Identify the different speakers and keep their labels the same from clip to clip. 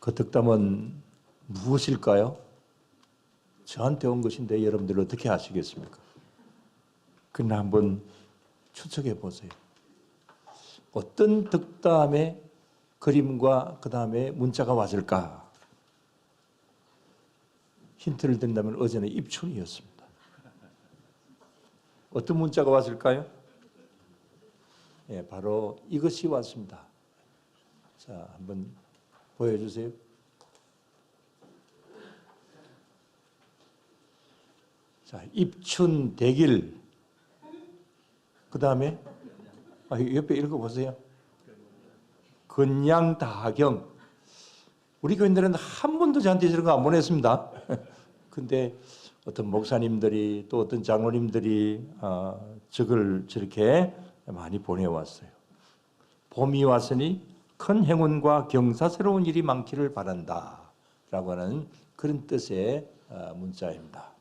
Speaker 1: 그 덕담은 무엇일까요? 저한테 온 것인데 여러분들 어떻게 아시겠습니까? 그러나 한번 추측해 보세요. 어떤 덕담의 그림과 그 다음에 문자가 왔을까? 힌트를 드린다면 어제는 입춘이었습니다. 어떤 문자가 왔을까요? 예, 바로 이것이 왔습니다. 자, 한번 보여주세요. 자, 입춘 대길. 그 다음에 옆에 읽어보세요. 건양다경. 우리 교인들은 한 번도 저한테 이런 거 안 보냈습니다. 근데 어떤 목사님들이 또 어떤 장로님들이 저걸 저렇게 많이 보내왔어요. 봄이 왔으니 큰 행운과 경사스러운 일이 많기를 바란다 라고 하는 그런 뜻의 문자입니다.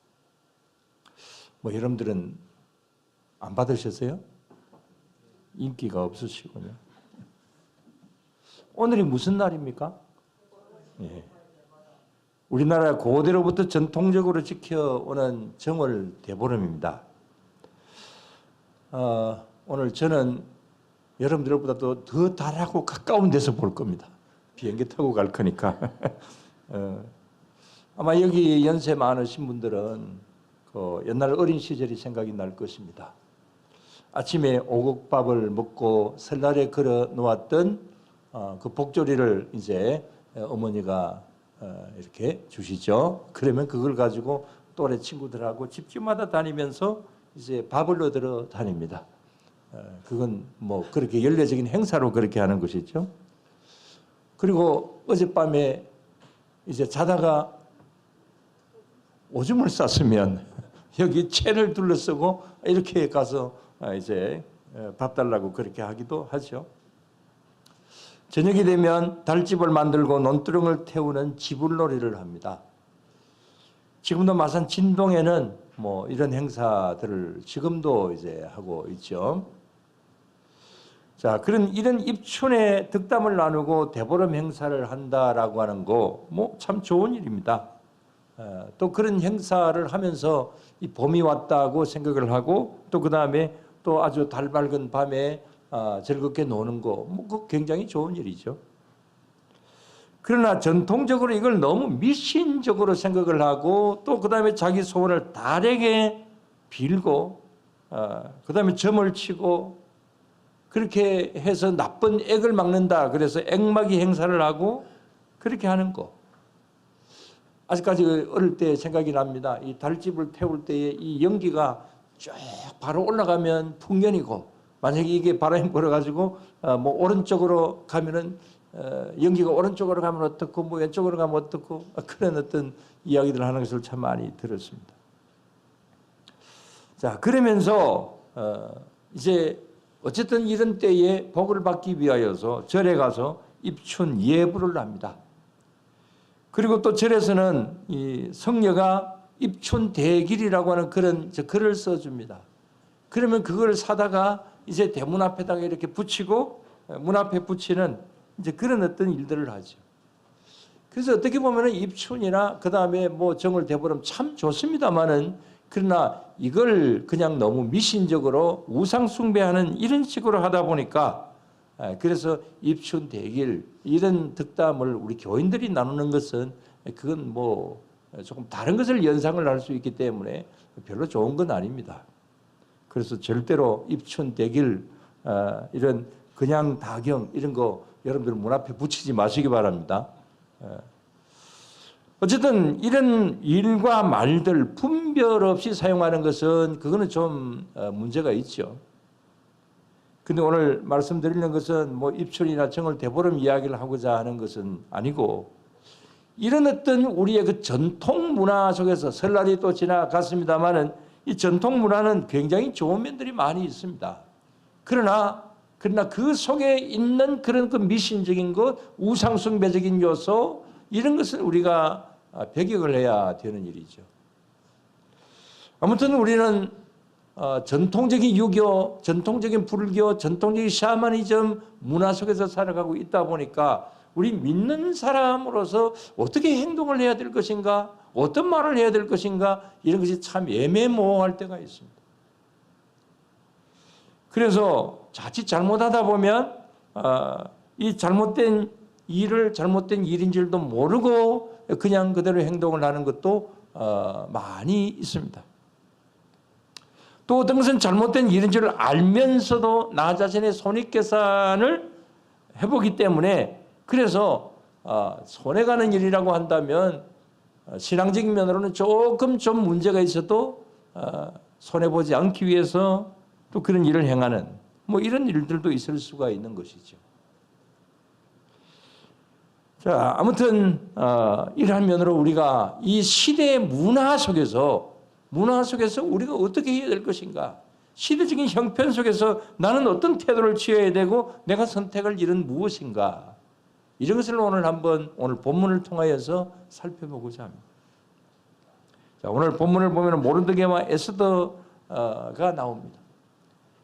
Speaker 1: 뭐 여러분들은 안 받으셨어요? 인기가 없으시군요. 오늘이 무슨 날입니까? 예. 우리나라 고대로부터 전통적으로 지켜오는 정월 대보름입니다. 오늘 저는 여러분들보다도 더 달하고 가까운 데서 볼 겁니다. 비행기 타고 갈 거니까. 아마 여기 연세 많으신 분들은 그 옛날 어린 시절이 생각이 날 것입니다. 아침에 오곡밥을 먹고 설날에 걸어 놓았던 그 복조리를 이제 어머니가 이렇게 주시죠. 그러면 그걸 가지고 또래 친구들하고 집집마다 다니면서 이제 밥을 얻으러 다닙니다. 그건 뭐 그렇게 연례적인 행사로 그렇게 하는 것이죠. 그리고 어젯밤에 이제 자다가 오줌을 쌌으면 여기 채를 둘러쓰고 이렇게 가서 이제 밥 달라고 그렇게 하기도 하죠. 저녁이 되면 달집을 만들고 논두렁을 태우는 지불놀이를 합니다. 지금도 마산 진동에는 뭐 이런 행사들을 지금도 이제 하고 있죠. 자, 이런 입춘에 덕담을 나누고 대보름 행사를 한다라고 하는 거 뭐 참 좋은 일입니다. 또 그런 행사를 하면서 이 봄이 왔다고 생각을 하고 또 그 다음에 또 아주 달 밝은 밤에 즐겁게 노는 거, 뭐 굉장히 좋은 일이죠. 그러나 전통적으로 이걸 너무 미신적으로 생각을 하고 또 그 다음에 자기 소원을 달에게 빌고 그 다음에 점을 치고 그렇게 해서 나쁜 액을 막는다. 그래서 액막이 행사를 하고 그렇게 하는 거. 아직까지 어릴 때 생각이 납니다. 이 달집을 태울 때에 이 연기가 쭉 바로 올라가면 풍년이고 만약에 이게 바람이 불어가지고 뭐 오른쪽으로 가면은 연기가 오른쪽으로 가면 어떻고 뭐 왼쪽으로 가면 어떻고 그런 어떤 이야기들 하는 것을 참 많이 들었습니다. 자, 그러면서 이제 어쨌든 이런 때에 복을 받기 위하여서 절에 가서 입춘 예불을 합니다. 그리고 또 절에서는 이 성녀가 입춘 대길이라고 하는 그런 글을 써줍니다. 그러면 그걸 사다가 이제 대문 앞에다가 이렇게 붙이고 문 앞에 붙이는 이제 그런 어떤 일들을 하죠. 그래서 어떻게 보면 입춘이나 그 다음에 뭐 정월 대보름 참 좋습니다만은 그러나 이걸 그냥 너무 미신적으로 우상 숭배하는 이런 식으로 하다 보니까 그래서 입춘 대길 이런 덕담을 우리 교인들이 나누는 것은 그건 뭐 조금 다른 것을 연상을 할 수 있기 때문에 별로 좋은 건 아닙니다. 그래서 절대로 입춘 대길 이런 그냥 다경 이런 거 여러분들 문 앞에 붙이지 마시기 바랍니다. 어쨌든 이런 일과 말들 분별 없이 사용하는 것은 그거는 좀 문제가 있죠. 근데 오늘 말씀드리는 것은 뭐 입춘이나 정월 대보름 이야기를 하고자 하는 것은 아니고 이런 어떤 우리의 그 전통 문화 속에서 설날이 또 지나갔습니다만은 이 전통 문화는 굉장히 좋은 면들이 많이 있습니다. 그러나 그 속에 있는 그런 그 미신적인 것, 우상숭배적인 요소 이런 것은 우리가 배격을 해야 되는 일이죠. 아무튼 우리는 전통적인 유교, 전통적인 불교, 전통적인 샤머니즘 문화 속에서 살아가고 있다 보니까 우리 믿는 사람으로서 어떻게 행동을 해야 될 것인가, 어떤 말을 해야 될 것인가, 이런 것이 참 애매모호할 때가 있습니다. 그래서 자칫 잘못하다 보면 이 잘못된 일인 줄도 모르고 그냥 그대로 행동을 하는 것도 많이 있습니다. 또 어떤 것은 잘못된 일인 줄 알면서도 나 자신의 손익계산을 해보기 때문에, 그래서 손해가는 일이라고 한다면 신앙적인 면으로는 조금 좀 문제가 있어도 손해보지 않기 위해서 또 그런 일을 행하는 뭐 이런 일들도 있을 수가 있는 것이죠. 자, 아무튼 이러한 면으로 우리가 이 시대의 문화 속에서 우리가 어떻게 해야 될 것인가, 시대적인 형편 속에서 나는 어떤 태도를 취해야 되고 내가 선택할 일은 무엇인가, 이런 것을 오늘 본문을 통하여서 살펴보고자 합니다. 자, 오늘 본문을 보면 모르드게와 에스더가 나옵니다.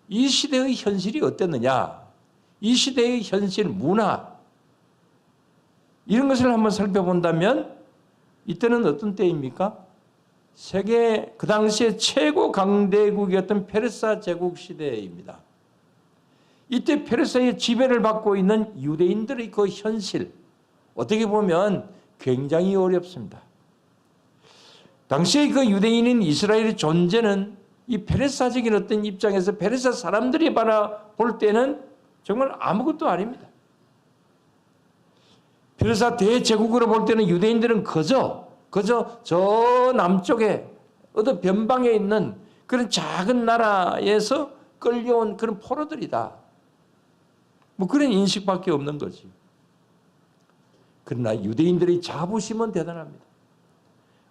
Speaker 1: 이 시대의 현실이 어땠느냐, 이 시대의 현실 문화, 이런 것을 한번 살펴본다면 이때는 어떤 때입니까? 세계 그 당시에 최고 강대국이었던 페르사 제국 시대입니다. 이때 페르사의 지배를 받고 있는 유대인들의 그 현실, 어떻게 보면 굉장히 어렵습니다. 당시에 그 유대인인 이스라엘의 존재는 이 페르사적인 어떤 입장에서 페르사 사람들이 바라볼 때는 정말 아무것도 아닙니다. 페르사 대제국으로 볼 때는 유대인들은 그저 저 남쪽에 어떤 변방에 있는 그런 작은 나라에서 끌려온 그런 포로들이다, 뭐 그런 인식밖에 없는 거지. 그러나 유대인들의 자부심은 대단합니다.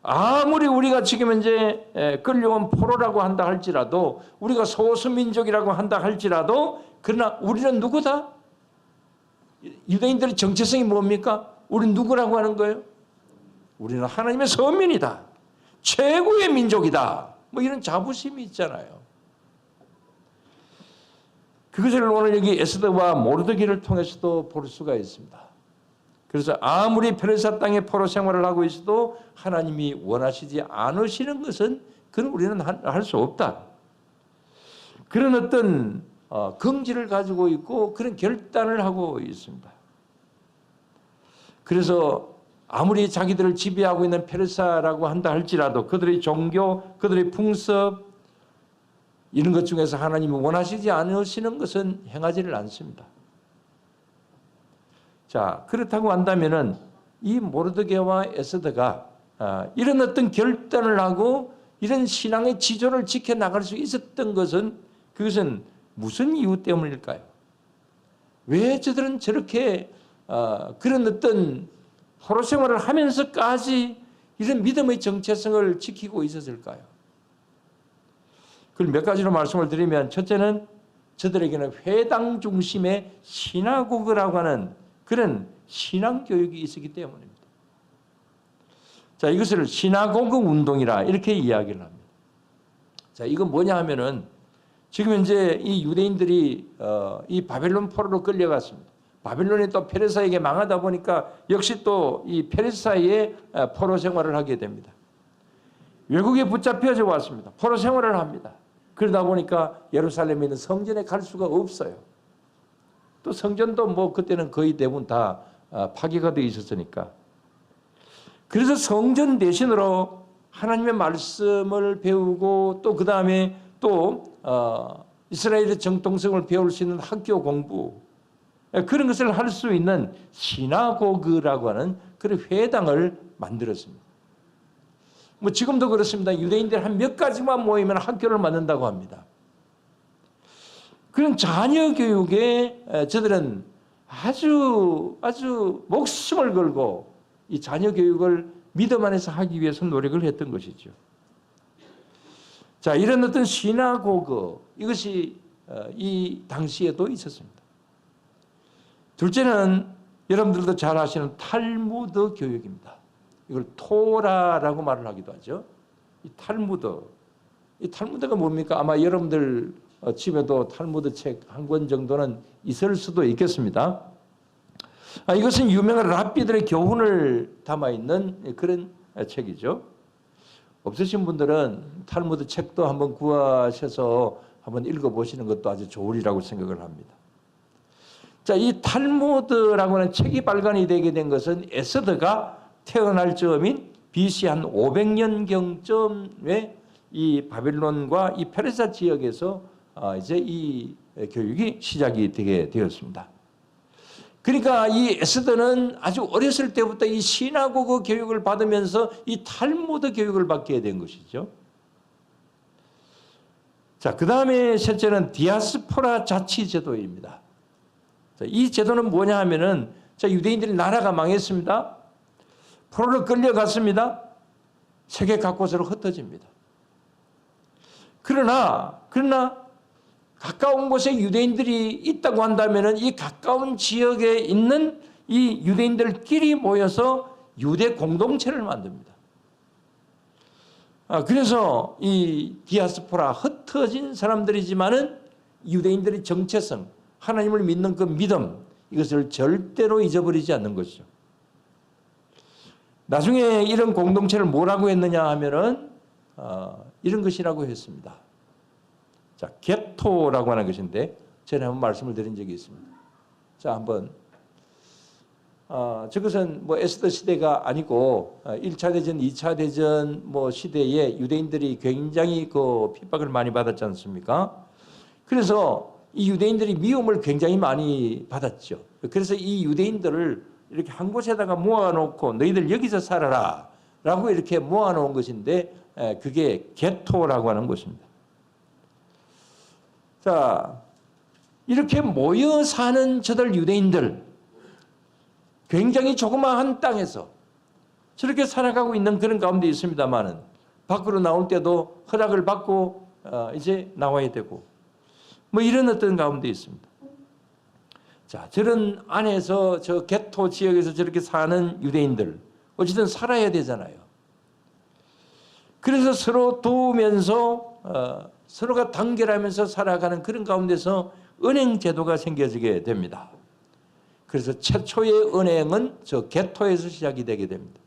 Speaker 1: 아무리 우리가 지금 현재 끌려온 포로라고 한다 할지라도, 우리가 소수민족이라고 한다 할지라도, 그러나 우리는 누구다? 유대인들의 정체성이 뭡니까? 우리는 누구라고 하는 거예요? 우리는 하나님의 선민이다, 최고의 민족이다, 뭐 이런 자부심이 있잖아요. 그것을 오늘 여기 에스더와 모르드게를 통해서도 볼 수가 있습니다. 그래서 아무리 페르사 땅에 포로 생활을 하고 있어도 하나님이 원하시지 않으시는 것은 그건 우리는 할 수 없다, 그런 어떤 긍지를 가지고 있고 그런 결단을 하고 있습니다. 그래서 아무리 자기들을 지배하고 있는 페르사라고 한다 할지라도 그들의 종교, 그들의 풍습, 이런 것 중에서 하나님이 원하시지 않으시는 것은 행하지를 않습니다. 자, 그렇다고 한다면은 이 모르드게와 에스더가 이런 어떤 결단을 하고 이런 신앙의 지조를 지켜나갈 수 있었던 것은, 그것은 무슨 이유 때문일까요? 왜 저들은 저렇게 그런 어떤 포로 생활을 하면서까지 이런 믿음의 정체성을 지키고 있었을까요? 그걸 몇 가지로 말씀을 드리면, 첫째는 저들에게는 회당 중심의 시나고그라고 하는 그런 신앙교육이 있었기 때문입니다. 자, 이것을 시나고그 운동이라 이렇게 이야기를 합니다. 자, 이건 뭐냐 하면은 지금 현재 이 유대인들이 이 바벨론 포로로 끌려갔습니다. 바벨론이 또 페르사에게 망하다 보니까 역시 또 이 페르사의 포로 생활을 하게 됩니다. 외국에 붙잡혀져 왔습니다. 포로 생활을 합니다. 그러다 보니까 예루살렘에 있는 성전에 갈 수가 없어요. 또 성전도 뭐 그때는 거의 대부분 다 파괴가 되어 있었으니까. 그래서 성전 대신으로 하나님의 말씀을 배우고 또 그 다음에 또 이스라엘의 정통성을 배울 수 있는 학교 공부, 그런 것을 할 수 있는 시나고그라고 하는 그런 회당을 만들었습니다. 뭐 지금도 그렇습니다. 유대인들 한 몇 가지만 모이면 학교를 만든다고 합니다. 그런 자녀 교육에 저들은 아주 목숨을 걸고 이 자녀 교육을 믿음 안에서 하기 위해서 노력을 했던 것이죠. 자, 이런 어떤 시나고그, 이것이 이 당시에도 있었습니다. 둘째는 여러분들도 잘 아시는 탈무드 교육입니다. 이걸 토라라고 말을 하기도 하죠. 이 탈무드가 뭡니까? 아마 여러분들 집에도 탈무드 책 한 권 정도는 있을 수도 있겠습니다. 이것은 유명한 랍비들의 교훈을 담아있는 그런 책이죠. 없으신 분들은 탈무드 책도 한번 구하셔서 한번 읽어보시는 것도 아주 좋으리라고 생각을 합니다. 자, 이 탈무드라고 하는 책이 발간이 되게 된 것은 에스더가 태어날 즈음인 BC 한 500년경쯤에 이 바빌론과 이 페르시아 지역에서 이제 이 교육이 시작이 되게 되었습니다. 그러니까 이 에스더는 아주 어렸을 때부터 이 시나고그 교육을 받으면서 이 탈무드 교육을 받게 된 것이죠. 자, 그 다음에 셋째는 디아스포라 자치 제도입니다. 자, 이 제도는 뭐냐 하면은, 자, 유대인들이 나라가 망했습니다. 포로로 끌려갔습니다. 세계 각곳으로 흩어집니다. 그러나 가까운 곳에 유대인들이 있다고 한다면은 이 가까운 지역에 있는 이 유대인들끼리 모여서 유대 공동체를 만듭니다. 그래서 이 디아스포라 흩어진 사람들이지만은 유대인들의 정체성, 하나님을 믿는 그 믿음, 이것을 절대로 잊어버리지 않는 것이죠. 나중에 이런 공동체를 뭐라고 했느냐 하면은 이런 것이라고 했습니다. 자, 게토라고 하는 것인데 전에 한번 말씀을 드린 적이 있습니다. 자, 한번 저것은 뭐 에스더 시대가 아니고 1차 대전, 2차 대전 뭐 시대에 유대인들이 굉장히 그 핍박을 많이 받았지 않습니까? 그래서 이 유대인들이 미움을 굉장히 많이 받았죠. 그래서 이 유대인들을 이렇게 한 곳에다가 모아놓고 너희들 여기서 살아라 라고 이렇게 모아놓은 것인데 그게 게토라고 하는 것입니다. 자, 이렇게 모여 사는 저들 유대인들, 굉장히 조그마한 땅에서 저렇게 살아가고 있는 그런 가운데 있습니다만은 밖으로 나올 때도 허락을 받고 이제 나와야 되고 뭐 이런 어떤 가운데 있습니다. 자, 저런 안에서 저 게토 지역에서 저렇게 사는 유대인들 어쨌든 살아야 되잖아요. 그래서 서로 도우면서 서로가 단결하면서 살아가는 그런 가운데서 은행 제도가 생겨지게 됩니다. 그래서 최초의 은행은 저 게토에서 시작이 되게 됩니다.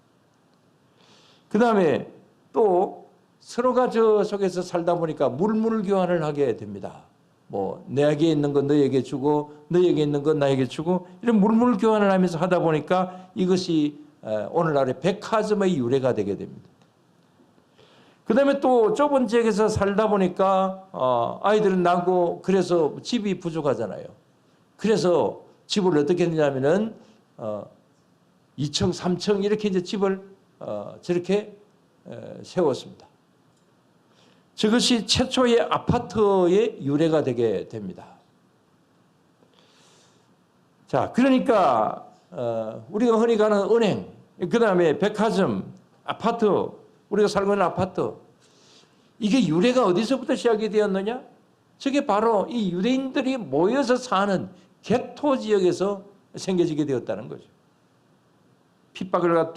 Speaker 1: 그 다음에 또 서로가 저 속에서 살다 보니까 물물 교환을 하게 됩니다. 뭐 내게 있는 건 너에게 주고 너에게 있는 건 나에게 주고 이런 물물 교환을 하면서 하다 보니까 이것이 오늘날의 백화점의 유래가 되게 됩니다. 그 다음에 또 좁은 지역에서 살다 보니까 아이들은 나고 그래서 집이 부족하잖아요. 그래서 집을 어떻게 했냐면은 2층, 3층 이렇게 이제 집을 저렇게 세웠습니다. 저것이 최초의 아파트의 유래가 되게 됩니다. 자, 그러니까 우리가 흔히 가는 은행, 그 다음에 백화점, 아파트, 우리가 살고 있는 아파트, 이게 유래가 어디서부터 시작이 되었느냐? 저게 바로 이 유대인들이 모여서 사는 게토 지역에서 생겨지게 되었다는 거죠. 핍박을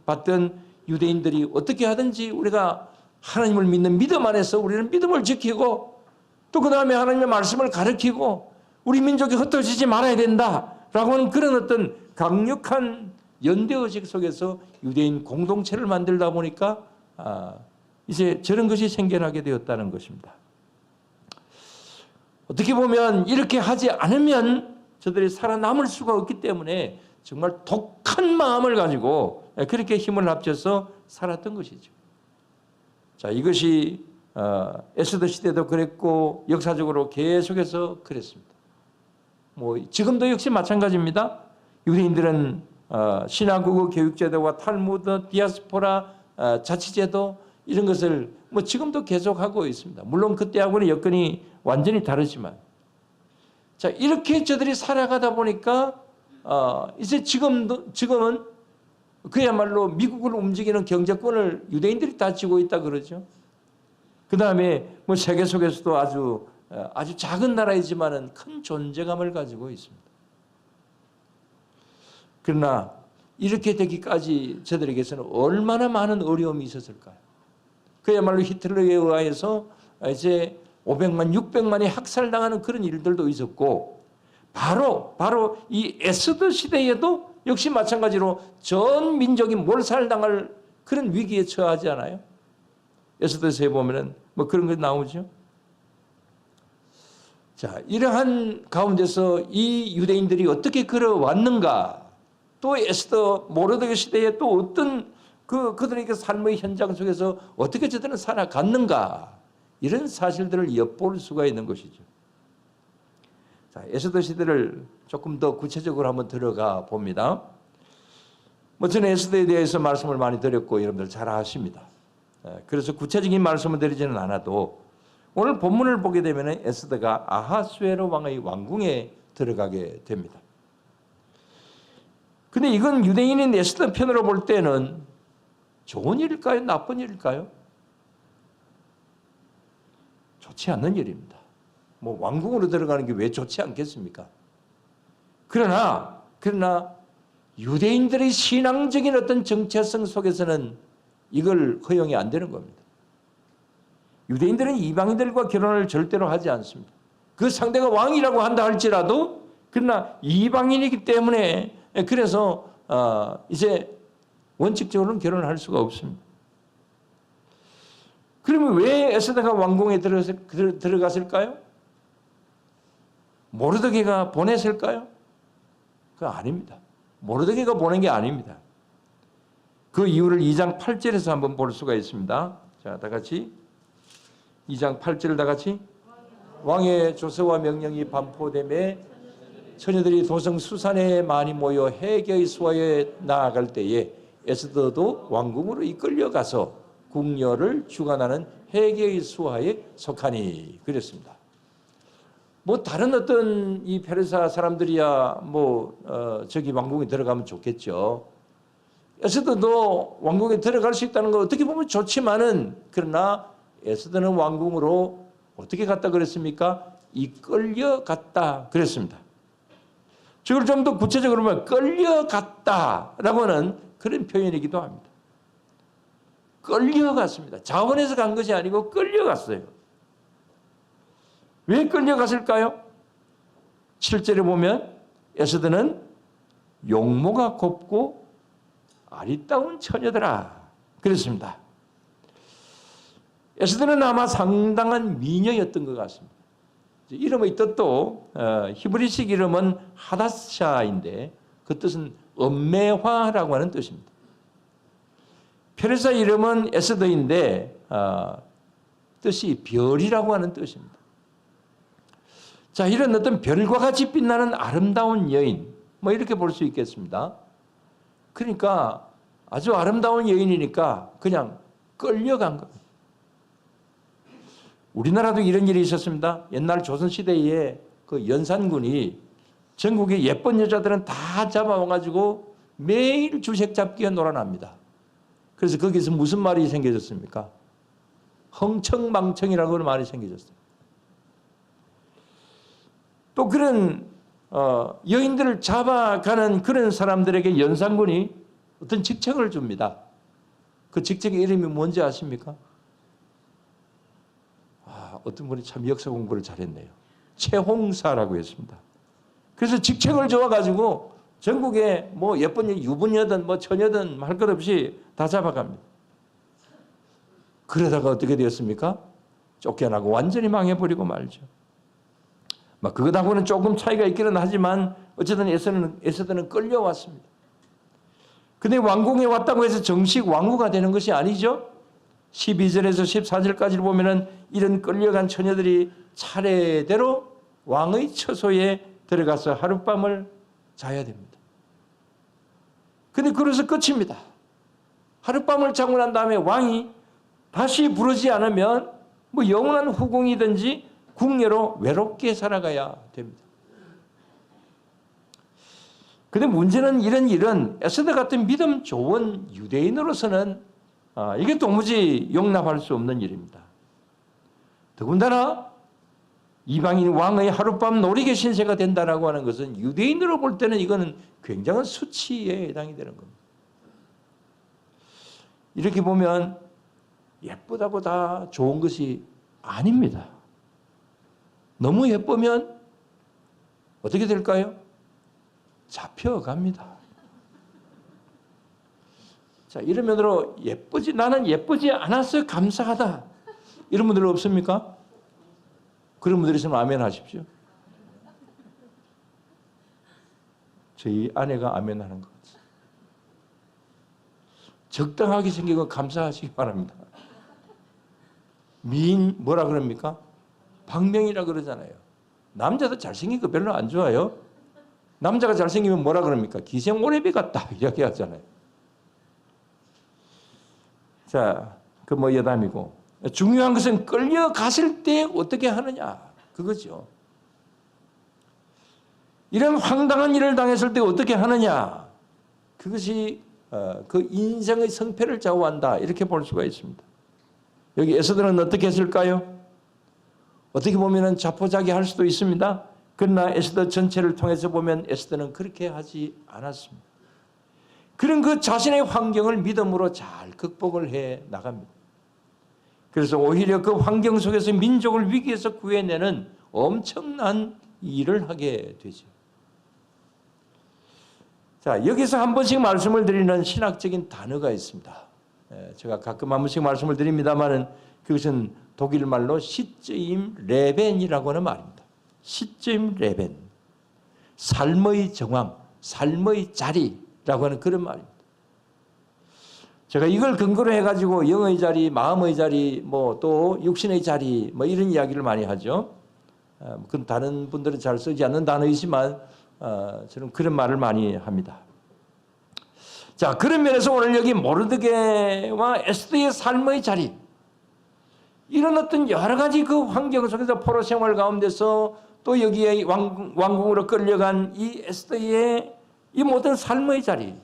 Speaker 1: 받던 유대인들이 어떻게 하든지 우리가 하나님을 믿는 믿음 안에서 우리는 믿음을 지키고 또 그 다음에 하나님의 말씀을 가르치고 우리 민족이 흩어지지 말아야 된다라고 하는 그런 어떤 강력한 연대의식 속에서 유대인 공동체를 만들다 보니까 이제 저런 것이 생겨나게 되었다는 것입니다. 어떻게 보면 이렇게 하지 않으면 저들이 살아남을 수가 없기 때문에 정말 독한 마음을 가지고 그렇게 힘을 합쳐서 살았던 것이죠. 자, 이것이 에스더 시대도 그랬고 역사적으로 계속해서 그랬습니다. 뭐 지금도 역시 마찬가지입니다. 유대인들은 시나고그 교육제도와 탈무드, 디아스포라 자치제도 이런 것을 뭐 지금도 계속하고 있습니다. 물론 그때하고는 여건이 완전히 다르지만 자, 이렇게 저들이 살아가다 보니까 이제 지금은 그야말로 미국을 움직이는 경제권을 유대인들이 다 쥐고 있다 그러죠. 그 다음에 뭐 세계 속에서도 아주 작은 나라이지만은 큰 존재감을 가지고 있습니다. 그러나 이렇게 되기까지 저들에게서는 얼마나 많은 어려움이 있었을까요? 그야말로 히틀러에 의해서 이제 500만, 600만이 학살당하는 그런 일들도 있었고 바로 이 에스더 시대에도 역시 마찬가지로 전 민족이 몰살당할 그런 위기에 처하지 않아요? 에스더서에 보면은 뭐 그런 거 나오죠. 자, 이러한 가운데서 이 유대인들이 어떻게 걸어왔는가, 또 에스더 모르드게 시대에 또 어떤 그들에게 삶의 현장 속에서 어떻게 저들은 살아갔는가, 이런 사실들을 엿볼 수가 있는 것이죠. 자, 에스더 시대를 조금 더 구체적으로 한번 들어가 봅니다. 뭐 저는 에스더에 대해서 말씀을 많이 드렸고 여러분들 잘 아십니다. 그래서 구체적인 말씀을 드리지는 않아도 오늘 본문을 보게 되면 에스더가 아하수에로 왕의 왕궁에 들어가게 됩니다. 근데 이건 유대인인 에스더 편으로 볼 때는 좋은 일일까요? 나쁜 일일까요? 좋지 않는 일입니다. 뭐 왕궁으로 들어가는 게 왜 좋지 않겠습니까? 그러나 유대인들의 신앙적인 어떤 정체성 속에서는 이걸 허용이 안 되는 겁니다. 유대인들은 이방인들과 결혼을 절대로 하지 않습니다. 그 상대가 왕이라고 한다 할지라도 그러나 이방인이기 때문에 그래서 이제 원칙적으로는 결혼을 할 수가 없습니다. 그러면 왜 에스더가 왕궁에 들어갔을까요? 모르드게가 보냈을까요? 그거 아닙니다. 모르드게가 보낸 게 아닙니다. 그 이유를 2장 8절에서 한번 볼 수가 있습니다. 자, 다 같이 2장 8절을 다 같이. 왕의 조서와 명령이 반포됨에 처녀들이 도성 수산에 많이 모여 해계의 수하에 나아갈 때에 에스더도 왕궁으로 이끌려가서 궁녀를 주관하는 해계의 수하에 속하니, 그랬습니다. 뭐 다른 어떤 이 페르사 사람들이야 저기 왕궁에 들어가면 좋겠죠. 에스더도 왕궁에 들어갈 수 있다는 거 어떻게 보면 좋지만은, 그러나 에스더는 왕궁으로 어떻게 갔다 그랬습니까? 이끌려갔다 그랬습니다. 저걸 좀 더 구체적으로 보면 끌려갔다라고 하는 그런 표현이기도 합니다. 끌려갔습니다. 자원해서 간 것이 아니고 끌려갔어요. 왜 끌려갔을까요? 7절에 보면 에스더는 용모가 곱고 아리따운 처녀더라 그랬습니다. 에스더는 아마 상당한 미녀였던 것 같습니다. 이름의 뜻도 히브리식 이름은 하다샤인데 그 뜻은 엄매화라고 하는 뜻입니다. 페르사 이름은 에스더인데 뜻이 별이라고 하는 뜻입니다. 자, 이런 어떤 별과 같이 빛나는 아름다운 여인, 뭐 이렇게 볼 수 있겠습니다. 그러니까 아주 아름다운 여인이니까 그냥 끌려간 겁니다. 우리나라도 이런 일이 있었습니다. 옛날 조선시대에 그 연산군이 전국의 예쁜 여자들은 다 잡아와가지고 매일 주색 잡기가 놀아납니다. 그래서 거기서 무슨 말이 생겨졌습니까? 흥청망청이라고 하는 말이 생겨졌어요. 또 그런 여인들을 잡아가는 그런 사람들에게 연산군이 어떤 직책을 줍니다. 그 직책의 이름이 뭔지 아십니까? 어떤 분이 참 역사 공부를 잘했네요. 채홍사라고 했습니다. 그래서 직책을 줘가지고 전국에 뭐 예쁜 유부녀든 뭐 처녀든 할 것 없이 다 잡아갑니다. 그러다가 어떻게 되었습니까? 쫓겨나고 완전히 망해버리고 말죠. 그것하고는 조금 차이가 있기는 하지만 어쨌든 에스더는 끌려왔습니다. 근데 왕궁에 왔다고 해서 정식 왕후가 되는 것이 아니죠. 12절에서 14절까지를 보면은 이런 끌려간 처녀들이 차례대로 왕의 처소에 들어가서 하룻밤을 자야 됩니다. 근데 그래서 끝입니다. 하룻밤을 자고 난 다음에 왕이 다시 부르지 않으면 뭐 영원한 후궁이든지 궁녀로 외롭게 살아가야 됩니다. 근데 문제는 이런 일은 에스더 같은 믿음 좋은 유대인으로서는 이게 도무지 용납할 수 없는 일입니다. 더군다나 이방인 왕의 하룻밤 놀이개 신세가 된다라고 하는 것은 유대인으로 볼 때는 이거는 굉장한 수치에 해당이 되는 겁니다. 이렇게 보면 예쁘다고 다 좋은 것이 아닙니다. 너무 예쁘면 어떻게 될까요? 잡혀갑니다. 자, 이런 면으로 나는 예쁘지 않아서 감사하다. 이런 분들 없습니까? 그런 분들 있으면 아멘 하십시오. 저희 아내가 아멘 하는 것 같아요. 적당하게 생긴 거 감사하시기 바랍니다. 뭐라 그럽니까? 박명이라 그러잖아요. 남자도 잘생긴 거 별로 안 좋아요. 남자가 잘생기면 뭐라 그럽니까? 기생오래비 같다 이렇게 하잖아요. 자, 그 뭐 여담이고, 중요한 것은 끌려갔을 때 어떻게 하느냐 그거죠. 이런 황당한 일을 당했을 때 어떻게 하느냐, 그것이 그 인생의 성패를 좌우한다 이렇게 볼 수가 있습니다. 여기 에스더는 어떻게 했을까요? 어떻게 보면 자포자기할 수도 있습니다. 그러나 에스더 전체를 통해서 보면 에스더는 그렇게 하지 않았습니다. 그런 그 자신의 환경을 믿음으로 잘 극복을 해 나갑니다. 그래서 오히려 그 환경 속에서 민족을 위기에서 구해내는 엄청난 일을 하게 되죠. 자, 여기서 한 번씩 말씀을 드리는 신학적인 단어가 있습니다. 제가 가끔 한 번씩 말씀을 드립니다만은 그것은 독일 말로 시쯔임 레벤이라고 하는 말입니다. 시쯔임 레벤, 삶의 정황, 삶의 자리라고 하는 그런 말입니다. 제가 이걸 근거로 해가지고 영의 자리, 마음의 자리, 뭐 또 육신의 자리, 뭐 이런 이야기를 많이 하죠. 그건 다른 분들은 잘 쓰지 않는 단어이지만 저는 그런 말을 많이 합니다. 자, 그런 면에서 오늘 여기 모르드게와 에스더의 삶의 자리, 이런 어떤 여러 가지 그 환경 속에서 포로 생활 가운데서 또 여기에 왕궁으로 끌려간 이 에스더의 이 모든 삶의 자리,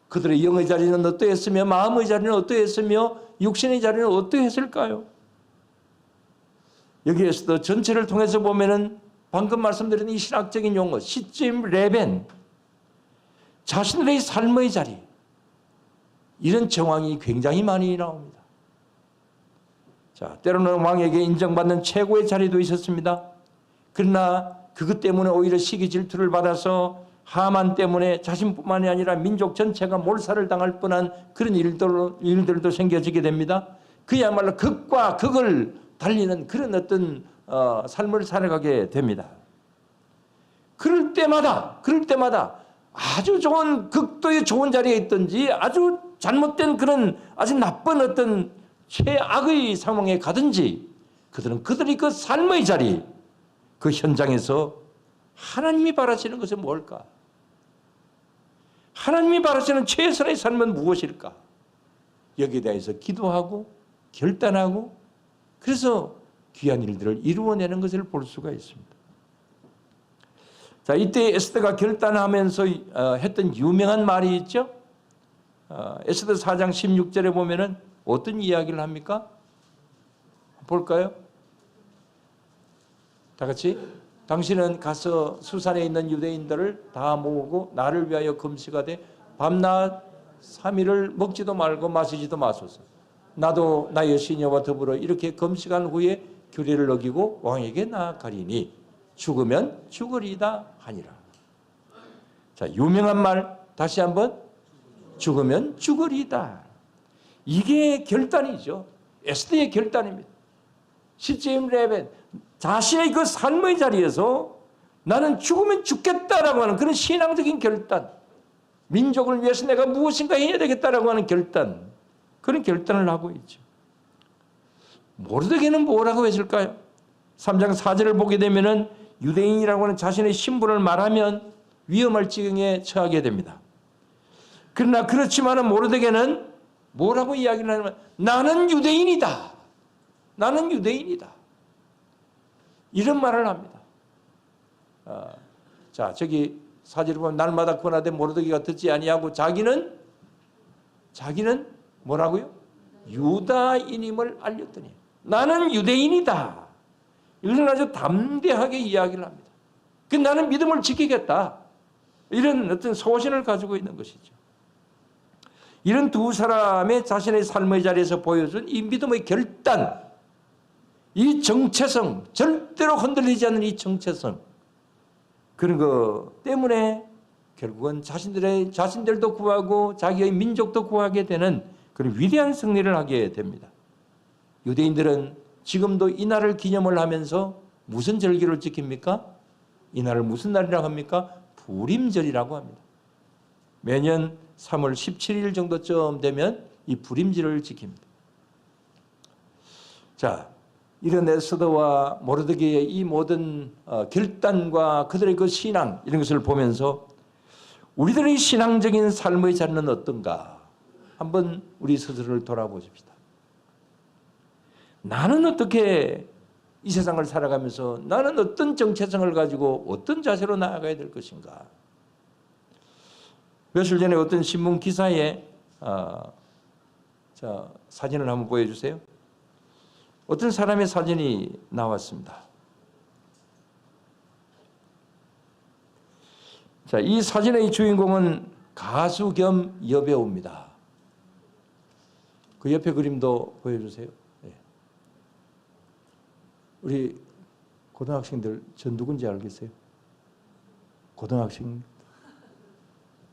Speaker 1: 그들의 영의 자리는 어떠했으며 마음의 자리는 어떠했으며 육신의 자리는 어떠했을까요? 여기 에스더 전체를 통해서 보면은 방금 말씀드린 이 신학적인 용어 시쯤 레벤, 자신들의 삶의 자리, 이런 정황이 굉장히 많이 나옵니다. 자, 때로는 왕에게 인정받는 최고의 자리도 있었습니다. 그러나 그것 때문에 오히려 시기 질투를 받아서 하만 때문에 자신뿐만이 아니라 민족 전체가 몰살을 당할 뻔한 그런 일들도 생겨지게 됩니다. 그야말로 극과 극을 달리는 그런 어떤 삶을 살아가게 됩니다. 그럴 때마다 아주 좋은 극도의 좋은 자리에 있든지 아주 잘못된 그런 아주 나쁜 어떤 최악의 상황에 가든지 그들이 그 삶의 자리, 그 현장에서 하나님이 바라시는 것은 뭘까? 하나님이 바라시는 최선의 삶은 무엇일까? 여기에 대해서 기도하고 결단하고 그래서 귀한 일들을 이루어내는 것을 볼 수가 있습니다. 자, 이때 에스더가 결단하면서 했던 유명한 말이 있죠. 에스더 4장 16절에 보면은 어떤 이야기를 합니까? 볼까요? 다 같이. 당신은 가서 수산에 있는 유대인들을 다 모으고 나를 위하여 금식하되 밤낮 3일을 먹지도 말고 마시지도 마소서. 나도 나의 시녀와 더불어 이렇게 금식한 후에 규례를 어기고 왕에게 나아가리니 죽으면 죽으리다 하니라. 자, 유명한 말 다시 한번, 죽으면 죽으리다. 이게 결단이죠. 에스더의 결단입니다. 시쯤 레벤, 자신의 그 삶의 자리에서 나는 죽으면 죽겠다라고 하는 그런 신앙적인 결단, 민족을 위해서 내가 무엇인가 해야 되겠다라고 하는 결단, 그런 결단을 하고 있죠. 모르드게는 뭐라고 했을까요? 3장 4절을 보게 되면은 유대인이라고 하는 자신의 신분을 말하면 위험할 지경에 처하게 됩니다. 그러나 그렇지만은 모르드게는 뭐라고 이야기를 하냐면 나는 유대인이다. 나는 유대인이다. 이런 말을 합니다. 자, 저기 사절을 보면 날마다 권하되 모르드게가 듣지 아니하고 자기는 뭐라고요? 유다인임을 알렸더니 나는 유대인이다. 이것은 아주 담대하게 이야기를 합니다. 나는 믿음을 지키겠다. 이런 어떤 소신을 가지고 있는 것이죠. 이런 두 사람의 자신의 삶의 자리에서 보여준 이 믿음의 결단, 이 정체성, 절대로 흔들리지 않는 이 정체성, 그런 거 때문에 결국은 자신들도 구하고 자기의 민족도 구하게 되는 그런 위대한 승리를 하게 됩니다. 유대인들은 지금도 이 날을 기념을 하면서 무슨 절기를 지킵니까? 이 날을 무슨 날이라고 합니까? 부림절이라고 합니다. 매년 3월 17일 정도쯤 되면 이 부림절을 지킵니다. 자, 이런 에스더와 모르드게의 이 모든 결단과 그들의 그 신앙 이런 것을 보면서 우리들의 신앙적인 삶의 자리는 어떤가? 한번 우리 스스로를 돌아보십시다. 나는 어떻게 이 세상을 살아가면서 나는 어떤 정체성을 가지고 어떤 자세로 나아가야 될 것인가? 며칠 전에 어떤 신문 기사에 사진을 한번 보여주세요. 어떤 사람의 사진이 나왔습니다. 자, 이 사진의 주인공은 가수 겸 여배우입니다. 그 옆에 그림도 보여주세요. 네. 우리 고등학생들 저 누군지 알겠어요? 고등학생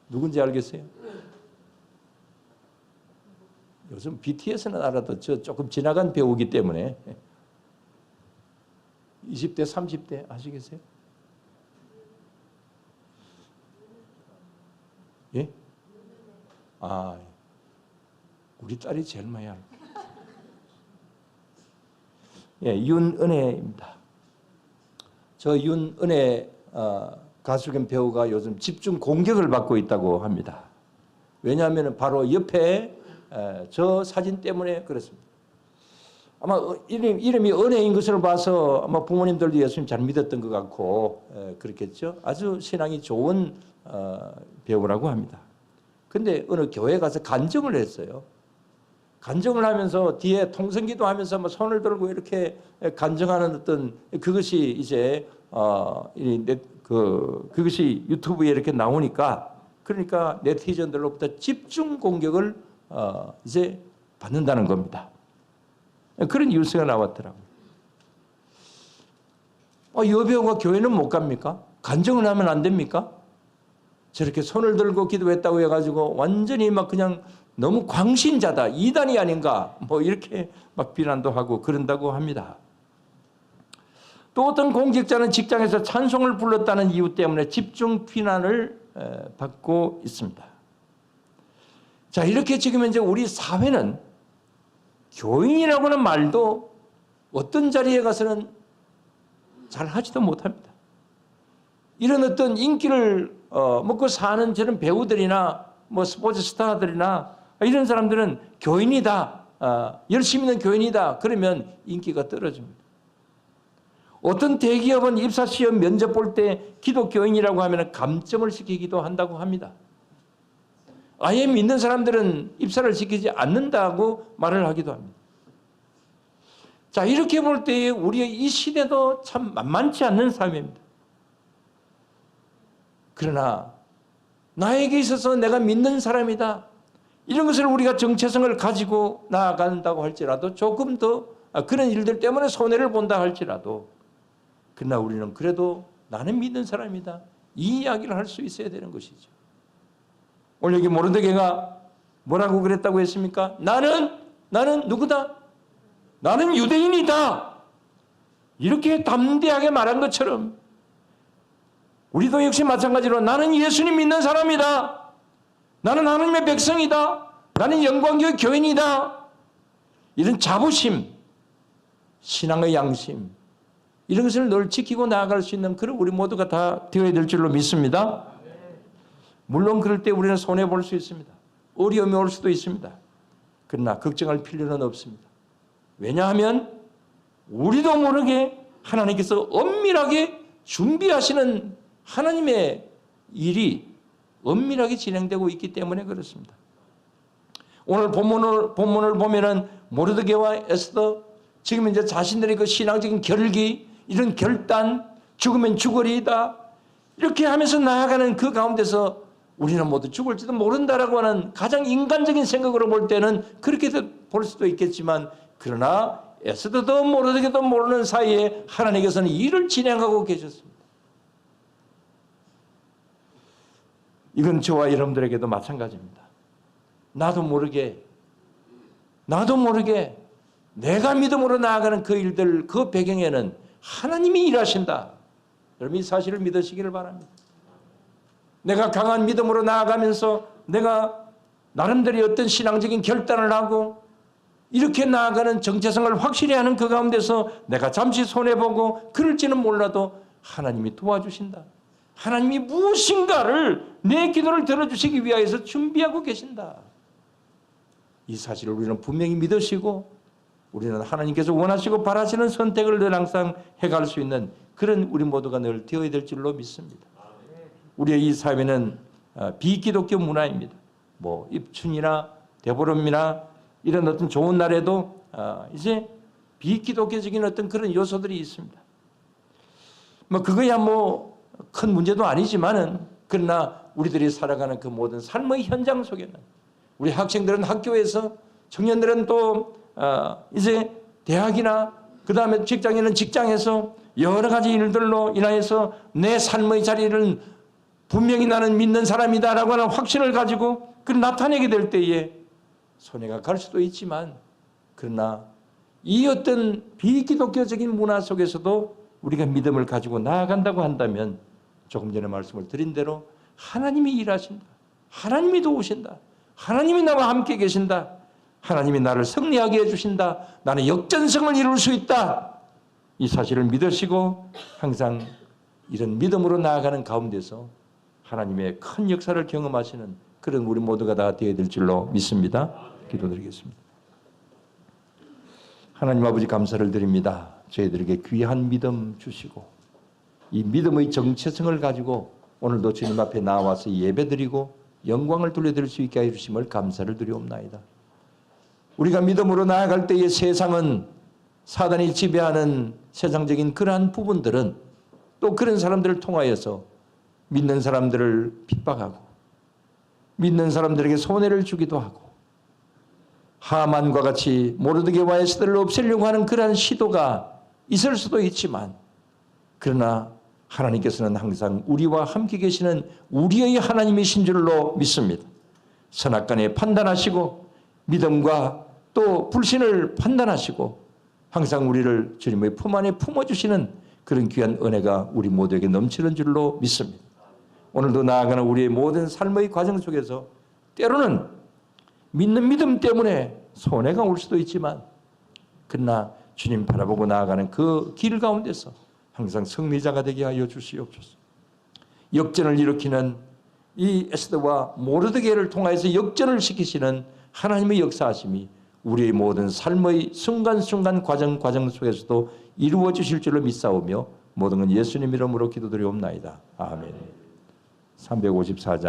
Speaker 1: 누군지 알겠어요? 요즘 BTS는 알아도 저 조금 지나간 배우기 때문에 20대, 30대 아시겠어요? 예? 아, 우리 딸이 제일 많이 알고. 예, 윤은혜입니다. 저 윤은혜 가수 겸 배우가 요즘 집중 공격을 받고 있다고 합니다. 왜냐하면 바로 옆에 저 사진 때문에 그렇습니다. 아마 이름이 은혜인 것을 봐서 아마 부모님들도 예수님 잘 믿었던 것 같고 그렇겠죠. 아주 신앙이 좋은 배우라고 합니다. 근데 어느 교회 가서 간증을 했어요. 간증을 하면서 뒤에 통성기도 하면서 뭐 손을 들고 이렇게 간증하는 어떤 그것이 이제 그것이 유튜브에 이렇게 나오니까 그러니까 네티즌들로부터 집중 공격을 이제 받는다는 겁니다. 그런 뉴스가 나왔더라고요. 여배우가 교회는 못 갑니까? 간증을 하면 안 됩니까? 저렇게 손을 들고 기도했다고 해가지고 완전히 막 그냥 너무 광신자다, 이단이 아닌가, 뭐 이렇게 막 비난도 하고 그런다고 합니다. 또 어떤 공직자는 직장에서 찬송을 불렀다는 이유 때문에 집중 비난을 받고 있습니다. 자, 이렇게 지금 이제 우리 사회는 교인이라고 하는 말도 어떤 자리에 가서는 잘 하지도 못합니다. 이런 어떤 인기를 먹고 사는 저런 배우들이나 뭐 스포츠 스타들이나 이런 사람들은 교인이다, 열심히 있는 교인이다 그러면 인기가 떨어집니다. 어떤 대기업은 입사시험 면접 볼 때 기독교인이라고 하면 감점을 시키기도 한다고 합니다. 아예 믿는 사람들은 입사를 시키지 않는다고 말을 하기도 합니다. 자, 이렇게 볼 때 우리의 이 시대도 참 만만치 않는 삶입니다. 그러나 나에게 있어서 내가 믿는 사람이다, 이런 것을 우리가 정체성을 가지고 나아간다고 할지라도 조금 더 그런 일들 때문에 손해를 본다 할지라도 그러나 우리는 그래도 나는 믿는 사람이다, 이 이야기를 할 수 있어야 되는 것이죠. 오늘 여기 모르드게가 뭐라고 그랬다고 했습니까? 나는 누구다? 나는 유대인이다. 이렇게 담대하게 말한 것처럼 우리도 역시 마찬가지로 나는 예수님 믿는 사람이다. 나는 하나님의 백성이다. 나는 영광교회 교인이다. 이런 자부심, 신앙의 양심, 이런 것을 늘 지키고 나아갈 수 있는 그런 우리 모두가 다 되어야 될 줄로 믿습니다. 물론 그럴 때 우리는 손해볼 수 있습니다. 어려움이 올 수도 있습니다. 그러나 걱정할 필요는 없습니다. 왜냐하면 우리도 모르게 하나님께서 엄밀하게 준비하시는 하나님의 일이 엄밀하게 진행되고 있기 때문에 그렇습니다. 오늘 본문을 보면은 모르드게와 에스더, 지금 이제 자신들의 그 신앙적인 결기, 이런 결단, 죽으면 죽으리이다, 이렇게 하면서 나아가는 그 가운데서 우리는 모두 죽을지도 모른다라고 하는 가장 인간적인 생각으로 볼 때는 그렇게 볼 수도 있겠지만, 그러나 에스더도 모르드게도 모르는 사이에 하나님께서는 일을 진행하고 계셨습니다. 이건 저와 여러분들에게도 마찬가지입니다. 나도 모르게 내가 믿음으로 나아가는 그 일들, 그 배경에는 하나님이 일하신다. 여러분 이 사실을 믿으시기를 바랍니다. 내가 강한 믿음으로 나아가면서 내가 나름대로 어떤 신앙적인 결단을 하고 이렇게 나아가는 정체성을 확실히 하는 그 가운데서 내가 잠시 손해보고 그럴지는 몰라도 하나님이 도와주신다. 하나님이 무엇인가를 내 기도를 들어주시기 위하여서 준비하고 계신다. 이 사실을 우리는 분명히 믿으시고 우리는 하나님께서 원하시고 바라시는 선택을 늘 항상 해갈 수 있는 그런 우리 모두가 늘 되어야 될 줄로 믿습니다. 우리의 이 사회는 비기독교 문화입니다. 뭐 입춘이나 대보름이나 이런 어떤 좋은 날에도 이제 비기독교적인 어떤 그런 요소들이 있습니다. 뭐 그거야 뭐 큰 문제도 아니지만은 그러나 우리들이 살아가는 그 모든 삶의 현장 속에는 우리 학생들은 학교에서 청년들은 또 이제 대학이나 그 다음에 직장인은 직장에서 여러 가지 일들로 인하여서 내 삶의 자리를 분명히 나는 믿는 사람이다라고 하는 확신을 가지고 그걸 나타내게 될 때에 손해가 갈 수도 있지만 그러나 이 어떤 비기독교적인 문화 속에서도 우리가 믿음을 가지고 나아간다고 한다면 조금 전에 말씀을 드린 대로 하나님이 일하신다. 하나님이 도우신다. 하나님이 나와 함께 계신다. 하나님이 나를 승리하게 해주신다. 나는 역전성을 이룰 수 있다. 이 사실을 믿으시고 항상 이런 믿음으로 나아가는 가운데서 하나님의 큰 역사를 경험하시는 그런 우리 모두가 다 되어야 될 줄로 믿습니다. 기도드리겠습니다. 하나님 아버지 감사를 드립니다. 저희들에게 귀한 믿음 주시고 이 믿음의 정체성을 가지고 오늘도 주님 앞에 나와서 예배드리고 영광을 돌려드릴 수 있게 해주심을 감사를 드리옵나이다. 우리가 믿음으로 나아갈 때의 세상은 사단이 지배하는 세상적인 그러한 부분들은 또 그런 사람들을 통하여서 믿는 사람들을 핍박하고 믿는 사람들에게 손해를 주기도 하고 하만과 같이 모르드게와 에스더를 없애려고 하는 그러한 시도가 있을 수도 있지만 그러나 하나님께서는 항상 우리와 함께 계시는 우리의 하나님이신 줄로 믿습니다. 선악간에 판단하시고 믿음과 또 불신을 판단하시고 항상 우리를 주님의 품 안에 품어주시는 그런 귀한 은혜가 우리 모두에게 넘치는 줄로 믿습니다. 오늘도 나아가는 우리의 모든 삶의 과정 속에서 때로는 믿는 믿음 때문에 손해가 올 수도 있지만 그러나 주님 바라보고 나아가는 그 길 가운데서 항상 승리자가 되게 하여 주시옵소서. 역전을 일으키는 이 에스더와 모르드게를 통하여서 역전을 시키시는 하나님의 역사하심이 우리의 모든 삶의 순간순간 과정 속에서도 이루어 주실 줄로 믿사오며 모든 건 예수님 이름으로 기도드리옵나이다. 아멘. 354장